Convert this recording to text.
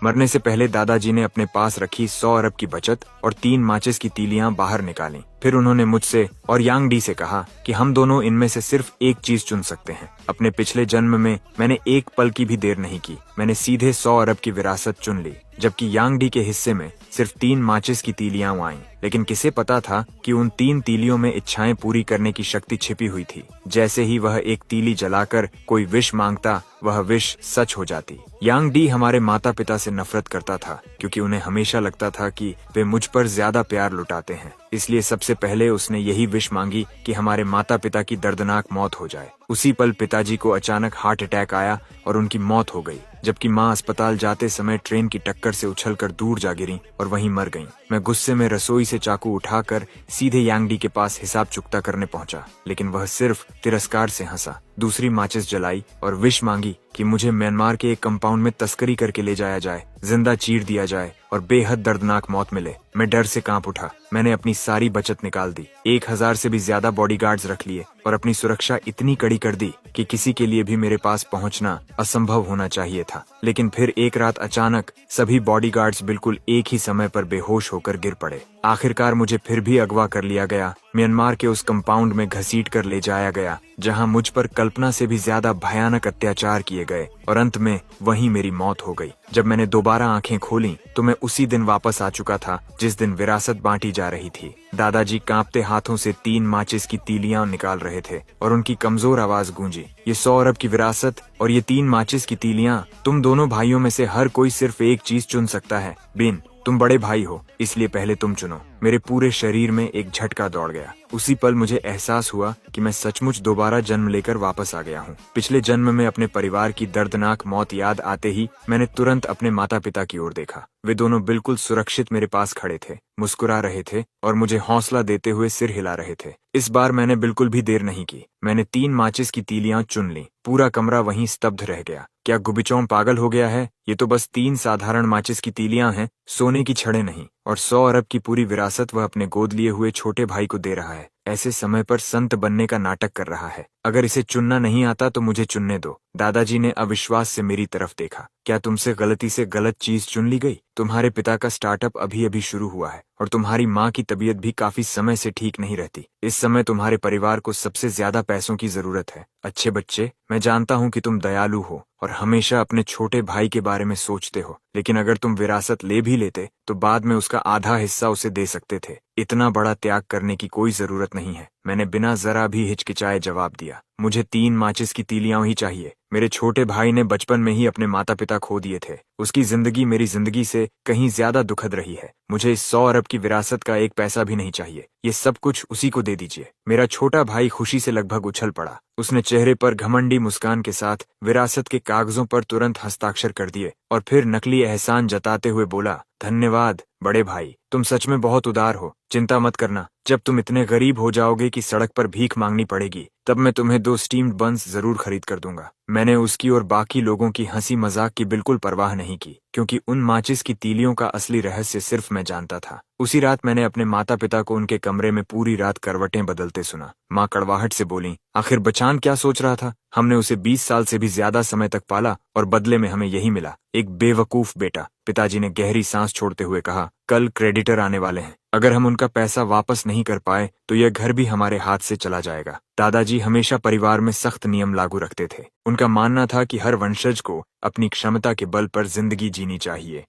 मरने से पहले दादाजी ने अपने पास रखी 100 अरब की बचत और 3 माचिस की तीलियां बाहर निकाली। फिर उन्होंने मुझसे और यांग डी से कहा कि हम दोनों इनमें से सिर्फ एक चीज चुन सकते हैं। अपने पिछले जन्म में मैंने एक पल की भी देर नहीं की, मैंने सीधे 100 अरब की विरासत चुन ली, जबकि यांग डी के हिस्से में सिर्फ 3 माचिस की तीलियां आईं। लेकिन किसे पता था कि उन 3 तीलियों में इच्छाएं पूरी करने की शक्ति छिपी हुई थी। जैसे ही वह एक तीली जलाकर कोई विश मांगता, वह विश सच हो जाती। यांग डी हमारे माता पिता से नफरत करता था, क्योंकि उन्हें हमेशा लगता था कि वे मुझ पर ज्यादा प्यार लुटाते हैं। इसलिए सबसे पहले उसने यही विश मांगी कि हमारे माता पिता की दर्दनाक मौत हो जाए। उसी पल पिताजी को अचानक हार्ट अटैक आया और उनकी मौत हो गई, जबकि माँ अस्पताल जाते समय ट्रेन की टक्कर से उछलकर दूर जा गिरी और वहीं मर गईं। मैं गुस्से में रसोई से चाकू उठाकर सीधे यांग डी के पास हिसाब चुकता करने पहुंचा, लेकिन वह सिर्फ तिरस्कार से हंसा। दूसरी माचिस जलाई और विश मांगी कि मुझे म्यांमार के एक कंपाउंड में तस्करी करके ले जाया जाए, जिंदा चीर दिया जाए और बेहद दर्दनाक मौत मिले। मैं डर से कांप उठा। मैंने अपनी सारी बचत निकाल दी, 1000 से भी ज्यादा बॉडीगार्ड्स रख लिए और अपनी सुरक्षा इतनी कड़ी कर दी कि किसी के लिए भी मेरे पास पहुंचना असंभव होना चाहिए था। लेकिन फिर एक रात अचानक सभी बॉडीगार्ड्स बिल्कुल एक ही समय पर बेहोश होकर गिर पड़े। आखिरकार मुझे फिर भी अगवा कर लिया गया, म्यांमार के उस कंपाउंड में घसीट कर ले जाया गया जहां मुझ पर कल्पना से भी ज्यादा भयानक अत्याचार किए गए और अंत में वहीं मेरी मौत हो गई। जब मैंने दोबारा आंखें खोली तो मैं उसी दिन वापस आ चुका था जिस दिन विरासत बांटी जा रही थी। दादाजी कांपते हाथों से 3 माचिस की तीलियां निकाल रहे थे और उनकी कमजोर आवाज गूंजी, ये 100 अरब की विरासत और ये 3 माचिस की तीलियां, तुम दोनों भाइयों में से हर कोई सिर्फ एक चीज चुन सकता है। बिन, तुम बड़े भाई हो, इसलिए पहले तुम चुनो। मेरे पूरे शरीर में एक झटका दौड़ गया। उसी पल मुझे एहसास हुआ कि मैं सचमुच दोबारा जन्म लेकर वापस आ गया हूँ। पिछले जन्म में अपने परिवार की दर्दनाक मौत याद आते ही मैंने तुरंत अपने माता पिता की ओर देखा। वे दोनों बिल्कुल सुरक्षित मेरे पास खड़े थे, मुस्कुरा रहे थे और मुझे हौसला देते हुए सिर हिला रहे थे। इस बार मैंने बिल्कुल भी देर नहीं की। मैंने 3 माचिस की तीलियां चुन ली। पूरा कमरा वहीं स्तब्ध रह गया। क्या गुबिचौं पागल हो गया है? ये तो बस 3 साधारण माचिस की तीलियां हैं, सोने की छड़ें नहीं। और 100 अरब की पूरी विरासत वह अपने गोद लिए हुए छोटे भाई को दे रहा है। ऐसे समय पर संत बनने का नाटक कर रहा है। अगर इसे चुनना नहीं आता तो मुझे चुनने दो। दादाजी ने अविश्वास से मेरी तरफ देखा। क्या तुमसे गलती से गलत चीज चुन ली गई? तुम्हारे पिता का स्टार्टअप अभी अभी शुरू हुआ है और तुम्हारी माँ की तबीयत भी काफी समय से ठीक नहीं रहती। इस समय तुम्हारे परिवार को सबसे ज्यादा पैसों की जरूरत है। अच्छे बच्चे, मैं जानता हूँ कि तुम दयालु हो और हमेशा अपने छोटे भाई के बारे में सोचते हो, लेकिन अगर तुम विरासत ले भी लेते तो बाद में उसका आधा हिस्सा उसे दे सकते थे। इतना बड़ा त्याग करने की कोई जरूरत नहीं है। मैंने बिना जरा भी हिचकिचाए जवाब दिया। मुझे 3 माचिस की तीलियां ही चाहिए। मेरे छोटे भाई ने बचपन में ही अपने माता पिता खो दिए थे। उसकी जिंदगी मेरी जिंदगी से कहीं ज्यादा दुखद रही है। मुझे इस 100 अरब की विरासत का एक पैसा भी नहीं चाहिए। ये सब कुछ उसी को दे दीजिए। मेरा छोटा भाई खुशी से लगभग उछल पड़ा। उसने चेहरे पर घमंडी मुस्कान के साथ विरासत के कागजों पर तुरंत हस्ताक्षर कर दिए और फिर नकली एहसान जताते हुए बोला, धन्यवाद बड़े भाई, तुम सच में बहुत उदार हो। चिंता मत करना, जब तुम इतने गरीब हो जाओगे कि सड़क पर भीख मांगनी पड़ेगी, तब मैं तुम्हें 2 स्टीम्ड बन्स जरूर खरीद कर दूंगा। मैंने उसकी और बाकी लोगों की हंसी मजाक की बिल्कुल परवाह नहीं की, क्योंकि उन माचिस की तीलियों का असली रहस्य सिर्फ मैं जानता था। उसी रात मैंने अपने माता पिता को उनके कमरे में पूरी रात करवटें बदलते सुना। माँ कड़वाहट से बोली, आखिर बचान क्या सोच रहा था? हमने उसे 20 साल से भी ज्यादा समय तक पाला और बदले में हमें यही मिला, एक बेवकूफ बेटा। पिताजी ने गहरी सांस छोड़ते हुए कहा, कल क्रेडिटर आने वाले हैं। अगर हम उनका पैसा वापस नहीं कर पाए तो यह घर भी हमारे हाथ से चला जाएगा। दादाजी हमेशा परिवार में सख्त नियम लागू रखते थे। उनका मानना था कि हर वंशज को अपनी क्षमता के बल पर जिंदगी जीनी चाहिए।